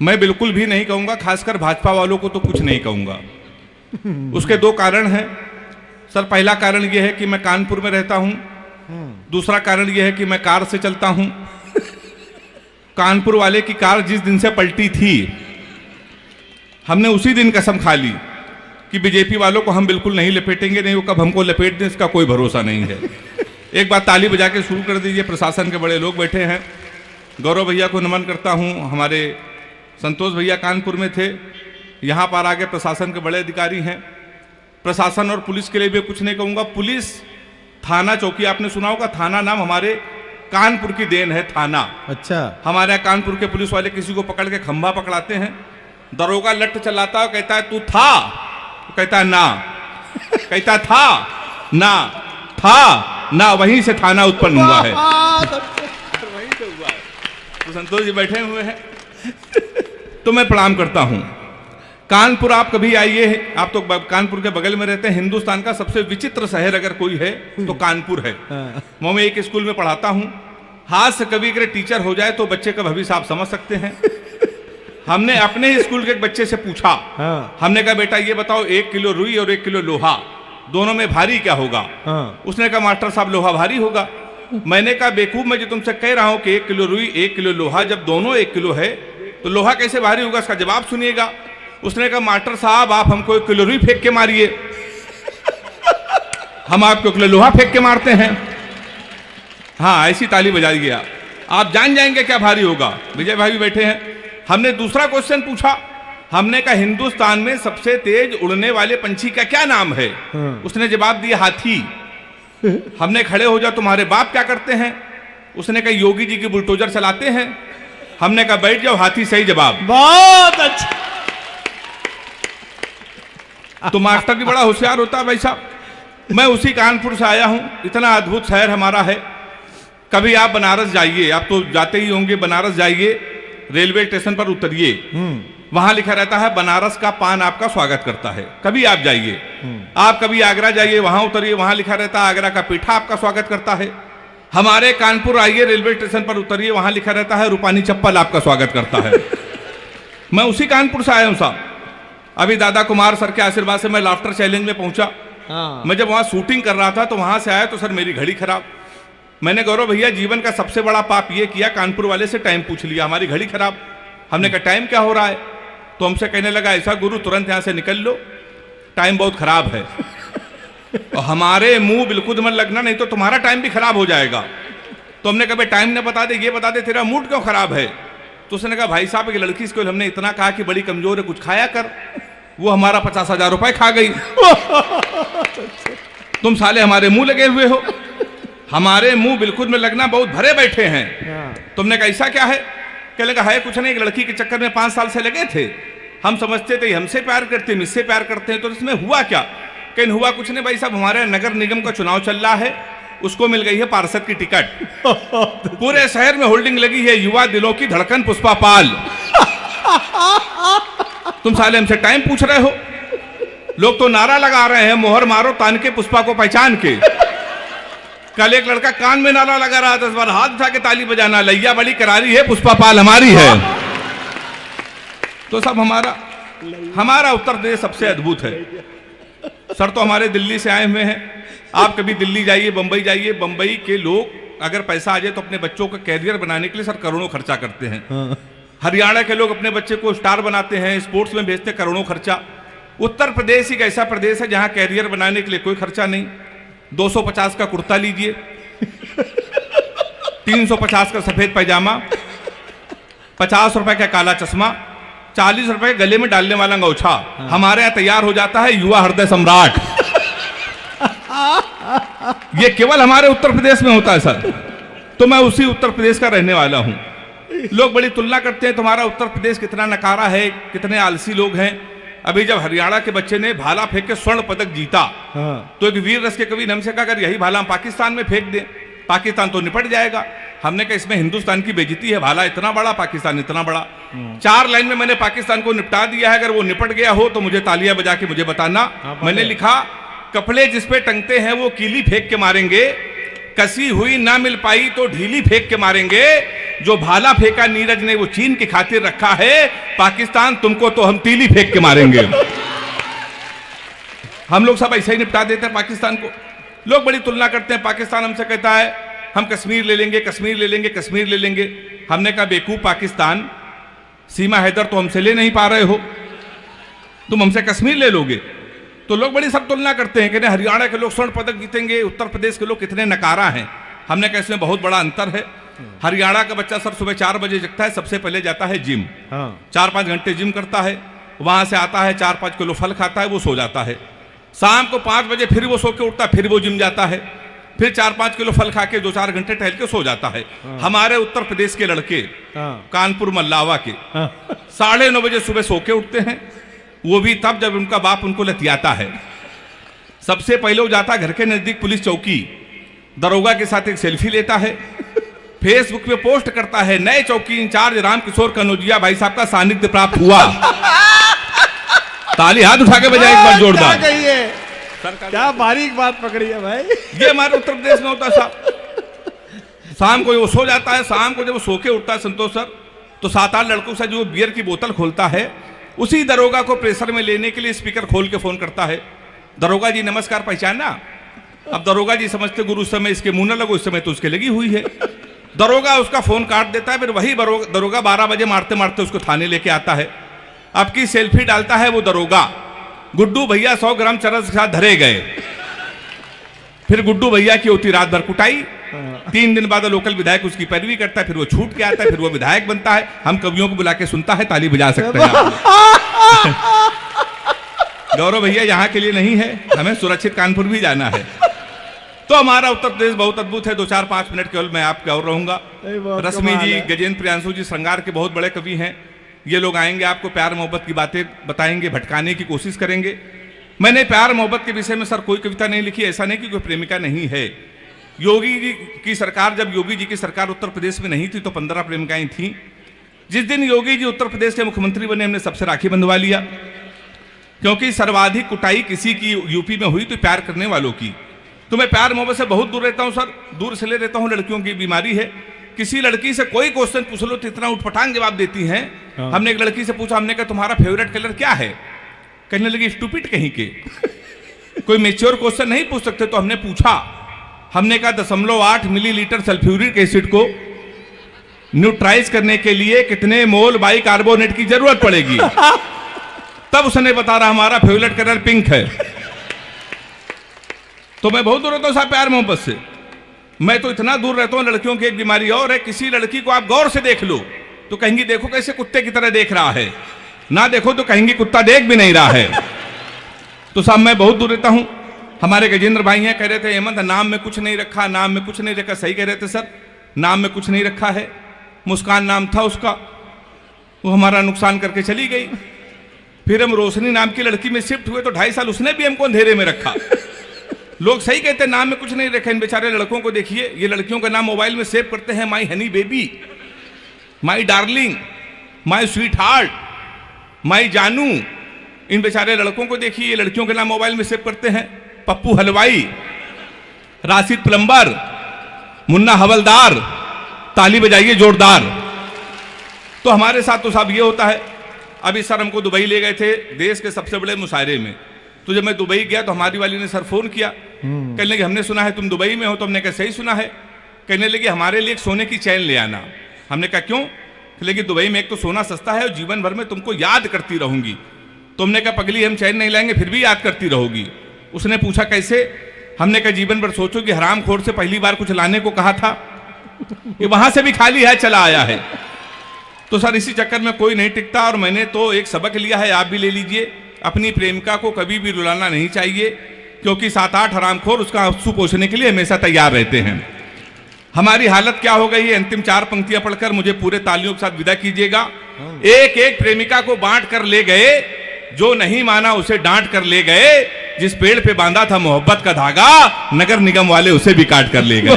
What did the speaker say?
मैं बिल्कुल भी नहीं कहूंगा, खासकर भाजपा वालों को तो कुछ नहीं कहूंगा। उसके दो कारण हैं सर। पहला कारण यह है कि मैं कानपुर में रहता हूं। दूसरा कारण यह है कि मैं कार से चलता हूं। कानपुर वाले की कार जिस दिन से पलटी थी, हमने उसी दिन कसम खा ली कि बीजेपी वालों को हम बिल्कुल नहीं लपेटेंगे, नहीं वो कब हमको लपेट दें इसका कोई भरोसा नहीं है। एक बार ताली बजा के शुरू कर दीजिए। प्रशासन के बड़े लोग बैठे हैं। गौरव भैया को नमन करता हूं। हमारे संतोष भैया कानपुर में थे, यहाँ पर आगे प्रशासन के बड़े अधिकारी हैं। प्रशासन और पुलिस के लिए भी कुछ नहीं कहूँगा। पुलिस थाना चौकी आपने सुना होगा, थाना नाम हमारे कानपुर की देन है। थाना अच्छा, हमारे यहाँ कानपुर के पुलिस वाले किसी को पकड़ के खंभा पकड़ाते हैं, दरोगा लट चलाता है, कहता है तू था, तो कहता है ना, कहता था ना, था ना, वहीं से थाना उत्पन्न हुआ है। वहीं से हुआ है। तो संतोष जी बैठे हुए हैं, तो मैं प्रणाम करता हूं। कानपुर आप कभी आइए, आप तो कानपुर के बगल में रहते हैं। हिंदुस्तान का सबसे विचित्र शहर अगर कोई है तो कानपुर है। मैं एक स्कूल में पढ़ाता हूं। हाथ से कभी अगर टीचर हो जाए तो बच्चे का भविष्य आप समझ सकते हैं। हमने अपने ही स्कूल के एक बच्चे से पूछा, हमने कहा बेटा ये बताओ 1 किलो रुई और 1 किलो लोहा दोनों में भारी क्या होगा? उसने कहा मास्टर साहब लोहा भारी होगा। मैंने कहा बेवकूफ, मैं जो तुमसे कह रहा हूं कि 1 किलो रुई 1 किलो लोहा, जब दोनों 1 किलो है तो लोहा कैसे भारी होगा? इसका जवाब सुनिएगा। उसने कहा मास्टर साहब आप हमको 1 किलो रुई फेंक के मारिए, हम आपको 1 किलो लोहा फेंक के मारते हैं। हाँ, ऐसी ताली बजा दिया, आप जान जाएंगे क्या भारी होगा। विजय भाई भी बैठे हैं। हमने दूसरा क्वेश्चन पूछा, हमने कहा हिंदुस्तान में सबसे तेज उड़ने वाले पंछी का क्या नाम है? उसने जवाब दिया हाथी। हमने खड़े हो जाओ तुम्हारे बाप क्या करते हैं? उसने कहा योगी जी की बुलडोजर चलाते हैं। हमने कहा बैठ जाओ, हाथी सही जवाब। बहुत अच्छा। तो मास्टर भी बड़ा होशियार होता है भाई साहब। मैं उसी कानपुर से आया हूं। इतना अद्भुत शहर हमारा है। कभी आप बनारस जाइए, आप तो जाते ही होंगे, बनारस जाइए, रेलवे स्टेशन पर उतरिए, वहां लिखा रहता है बनारस का पान आपका स्वागत करता है। कभी आप जाइए, आप कभी आगरा जाइए, वहां उतरिए, वहां लिखा रहता है आगरा का पीठा आपका स्वागत करता है। हमारे कानपुर आइए, रेलवे स्टेशन पर उतरिए, वहां लिखा रहता है रूपानी चप्पल आपका स्वागत करता है। मैं उसी कानपुर से आया हूं साहब। अभी दादा कुमार सर के आशीर्वाद से मैं लाफ्टर चैलेंज में पहुंचा। मैं जब वहां शूटिंग कर रहा था तो वहां से आया तो सर मेरी घड़ी खराब। मैंने गौरव भैया जीवन का सबसे बड़ा पाप ये किया, कानपुर वाले से टाइम पूछ लिया, हमारी घड़ी खराब। हमने कहा टाइम क्या हो रहा है? तो हमसे कहने लगा ऐसा गुरु तुरंत यहां से निकल लो, टाइम बहुत खराब है। और हमारे मुंह बिल्कुल मत लगना, नहीं तो तुम्हारा टाइम भी खराब हो जाएगा। तो हमने कहा टाइम न बता दे, ये बता दे तेरा मूड क्यों खराब है? तो उसने कहा भाई साहब एक लड़की इसको हमने इतना कहा कि बड़ी कमजोर है, कुछ खाया कर। वो हमारा 50,000 रुपए खा गई। तुम साले हमारे मुंह लगे हुए हो। हमारे मुंह बिल्कुल में लगना, बहुत भरे बैठे हैं। तुमने कहा ऐसा क्या है? कहने लगा है कुछ नहीं, एक लड़की के चक्कर में 5 साल से लगे थे। हम समझते थे हमसे प्यार करते हैं, इससे प्यार करते हैं। तो इसमें हुआ क्या? कहीं हुआ कुछ नहीं भाई साहब, हमारे नगर निगम का चुनाव चल रहा है, उसको मिल गई है पार्षद की टिकट। पूरे शहर में होल्डिंग लगी है, युवा दिलों की धड़कन पुष्पा पाल। तुम साले हमसे टाइम पूछ रहे हो? लोग तो नारा लगा रहे हैं मोहर मारो तान के पुष्पा को पहचान के। कल एक लड़का कान में नारा लगा रहा था, 10 बार हाथ उठा के ताली बजाना, लैया बड़ी करारी है, पुष्पा पाल हमारी है। तो सब हमारा उत्तर प्रदेश सबसे अद्भुत है। सर तो हमारे दिल्ली से आए हुए हैं। आप कभी दिल्ली जाइए, बंबई जाइए, बंबई के लोग अगर पैसा आ जाए तो अपने बच्चों का कैरियर बनाने के लिए सर करोड़ों खर्चा करते हैं। हरियाणा के लोग अपने बच्चे को स्टार बनाते हैं, स्पोर्ट्स में भेजते, करोड़ों खर्चा। उत्तर प्रदेश एक ऐसा प्रदेश है जहां कैरियर बनाने के लिए कोई खर्चा नहीं। 250 का कुर्ता लीजिए, 350 का सफेद पैजामा, 50 रुपए का काला चश्मा, 40 रुपए गले में डालने वाला अंगोछा। हमारे यहाँ तैयार हो जाता है युवा हृदय सम्राट। ये केवल हमारे उत्तर प्रदेश में होता है सर। तो मैं उसी उत्तर प्रदेश का रहने वाला हूं। लोग बड़ी तुलना करते हैं तुम्हारा उत्तर प्रदेश कितना नकारा है, कितने आलसी लोग हैं। अभी जब हरियाणा के बच्चे ने भाला फेंक के स्वर्ण पदक जीता, तो एक वीर रस के कवि ने हमसे कहा अगर यही भाला हम पाकिस्तान में फेंक दें, पाकिस्तान तो निपट जाएगा। हमने कहा इसमें हिंदुस्तान की बेइज्जती है, भाला इतना बड़ा, पाकिस्तान इतना बड़ा। 4 लाइन में मैंने पाकिस्तान को निपटा दिया है। अगर वो निपट गया हो तो मुझे तालियां बजा के मुझे बताना। मैंने लिखा कपड़े जिस पे टंगते हैं वो कीली फेंक के मारेंगे, कसी हुई ना मिल पाई तो ढीली फेंक के मारेंगे, जो भाला फेंका नीरज ने वो चीन की खातिर रखा है, पाकिस्तान तुमको तो हम तीली फेंक के मारेंगे। हम लोग सब ऐसे ही निपटा देते हैं पाकिस्तान को। लोग बड़ी तुलना करते हैं, पाकिस्तान हमसे कहता है हम कश्मीर ले लेंगे, कश्मीर ले लेंगे, कश्मीर ले लेंगे। हमने कहा बेवकूफ पाकिस्तान, सीमा हैदर तो हमसे ले नहीं पा रहे हो, तुम हमसे कश्मीर ले लोगे। तो लोग बड़ी सब तुलना करते हैं कि हरियाणा के लोग स्वर्ण पदक जीतेंगे, उत्तर प्रदेश के लोग कितने नकारा हैं। हमने कहा इसमें बहुत बड़ा अंतर है। हरियाणा का बच्चा सर सुबह 4 बजे जगता है, सबसे पहले जाता है जिम, 4-5 घंटे जिम करता है, वहां से आता है 4-5 किलो फल खाता है, वो सो जाता है। शाम को 5 बजे फिर वो सो के उठता है, फिर वो जिम जाता है, फिर 4-5 किलो फल खा के 2-4 घंटे टहल के सो जाता है। हमारे उत्तर प्रदेश के लड़के कानपुर मल्लावा के 9:30 बजे सुबह सो के उठते हैं, वो भी तब जब उनका बाप उनको लतियाता है। सबसे पहले वो जाता है घर के नजदीक पुलिस चौकी, दरोगा के साथ एक सेल्फी लेता है, फेसबुक पे पोस्ट करता है, नए चौकी इंचार्ज रामकिशोर कनौजिया भाई साहब का सानिध्य प्राप्त हुआ। ताली हाथ उठा के बजाए एक बार जोरदार। क्या बारीक बात पकड़ी है भाई। ये हमारे उत्तर प्रदेश में होता है साहब। शाम को वो सो जाता है, शाम को जब वो सो के उठता है संतोष सर, तो 7-8 लड़कों से जो बियर की बोतल खोलता है, उसी दरोगा को प्रेशर में लेने के लिए स्पीकर खोल के फोन करता है, दरोगा जी नमस्कार, पहचाना। अब दरोगा जी समझते गुरु उस समय इसके मुंह न लगो, इस समय तो उसके लगी हुई है। दरोगा उसका फोन काट देता है, फिर वही दरोगा 12 बजे मारते मारते उसको थाने लेके आता है। अब की सेल्फी डालता है वो दरोगा, गुड्डू भैया 100 ग्राम चरस के साथ धरे गए। फिर गुड्डू भैया की होती रात भर कुटाई। 3 दिन बाद लोकल विधायक उसकी पैरवी करता है, फिर वो छूट के आता है, फिर वो विधायक बनता है। हम कवियों को बुला के सुनता है, ताली बजा सकते हैं। गौरव भैया यहाँ के लिए नहीं है, हमें सुरक्षित कानपुर भी जाना है। तो हमारा उत्तर प्रदेश बहुत अद्भुत है। 2-4-5 मिनट केवल मैं आपके और रहूंगा। रश्मि जी, गजेंद्र प्रियांशु जी श्रृंगार के बहुत बड़े कवि हैं। ये लोग आएंगे, आपको प्यार मोहब्बत की बातें बताएंगे, भटकाने की कोशिश करेंगे। मैंने प्यार मोहब्बत के विषय में सर कोई कविता नहीं लिखी, ऐसा नहीं कि कोई प्रेमिका नहीं है। योगी जी की सरकार, जब योगी जी की सरकार उत्तर प्रदेश में नहीं थी तो 15 प्रेमिकाएं थीं। जिस दिन योगी जी उत्तर प्रदेश के मुख्यमंत्री बने, हमने सबसे राखी बंधवा लिया, क्योंकि सर्वाधिक कुटाई किसी की यूपी में हुई तो प्यार करने वालों की। तो मैं प्यार मोहब्बत से बहुत दूर रहता हूं सर, दूर से ले रहता हूं। लड़कियों की बीमारी है, किसी लड़की से कोई क्वेश्चन पूछ लो तो इतना उठपटांग जवाब देती हैं। हमने एक लड़की से पूछा, हमने कहा तुम्हारा फेवरेट कलर क्या है? कहने लगी स्टूपिड कहीं के। कोई मेच्योर क्वेश्चन नहीं पूछ सकते। तो हमने पूछा, हमने कहा 0.8 मिलीलीटर सल्फ्यूरिक एसिड को न्यूट्राइज करने के लिए कितने मोल बाइकार्बोनेट की जरूरत पड़ेगी? तब उसने बता रहा हमारा फेवरेट कलर पिंक है। तो मैं बहुत दूर रहता हूं साहब प्यार मोहब्बत से। मैं तो इतना दूर रहता हूं। लड़कियों की एक बीमारी और है, किसी लड़की को आप गौर से देख लो तो कहेंगी देखो कैसे कुत्ते की तरह देख रहा है, ना देखो तो कहेंगी कुत्ता देख भी नहीं रहा है। तो साहब मैं बहुत दूर रहता हूं। हमारे गजेंद्र भाई हैं, कह रहे थे हेमंत नाम में कुछ नहीं रखा, नाम में कुछ नहीं रखा। सही कह रहे थे सर, नाम में कुछ नहीं रखा है। मुस्कान नाम था उसका, वो हमारा नुकसान करके चली गई। फिर हम रोशनी नाम की लड़की में शिफ्ट हुए तो 2.5 साल उसने भी हमको अंधेरे में रखा। लोग सही कहते हैं नाम में कुछ नहीं रखा। इन बेचारे लड़कों को देखिए, ये लड़कियों का नाम मोबाइल में सेव करते हैं, my honey baby, my darling, my sweet heart, my जानू। इन बेचारे लड़कों को देखिए, ये लड़कियों के नाम मोबाइल में सेव करते हैं। पप्पू हलवाई, राशिद प्लम्बर, मुन्ना हवलदार। ताली बजाइए जोरदार। तो हमारे साथ तो साहब ये होता है। अभी सर हमको दुबई ले गए थे देश के सबसे बड़े मुशायरे में। तो जब मैं दुबई गया तो हमारी वाली ने सर फोन किया, कहने लगी हमने सुना है तुम दुबई में हो। तो हमने कहा सही सुना है। कहने लगी हमारे लिए एक सोने की चैन ले आना। हमने कहा क्यों? लेकिन दुबई में एक तो सोना सस्ता है और जीवन भर में तुमको याद करती रहूंगी। तो हमने कहा पगली हम चैन नहीं लाएंगे फिर भी याद करती रहोगी। उसने पूछा कैसे? हमने कहा जीवन भर सोचो कि हराम खोर से पहली बार कुछ लाने को कहा था, ये वहां से भी खाली है चला आया है। तो सर इसी चक्कर में कोई नहीं टिकता। और मैंने तो एक सबक लिया है, आप भी ले लीजिए। अपनी प्रेमिका को कभी भी रुलाना नहीं चाहिए, क्योंकि 7-8 हरामखोर उसका आंसू पोंछने के लिए हमेशा तैयार रहते हैं। हमारी हालत क्या हो गई है? अंतिम 4 पंक्तियां पढ़कर मुझे पूरे तालियों के साथ विदा कीजिएगा। एक एक प्रेमिका को बांट कर ले गए, जो नहीं माना उसे डांट कर ले गए। जिस पेड़ पे बांधा था मोहब्बत का धागा, नगर निगम वाले उसे भी काट कर ले गए।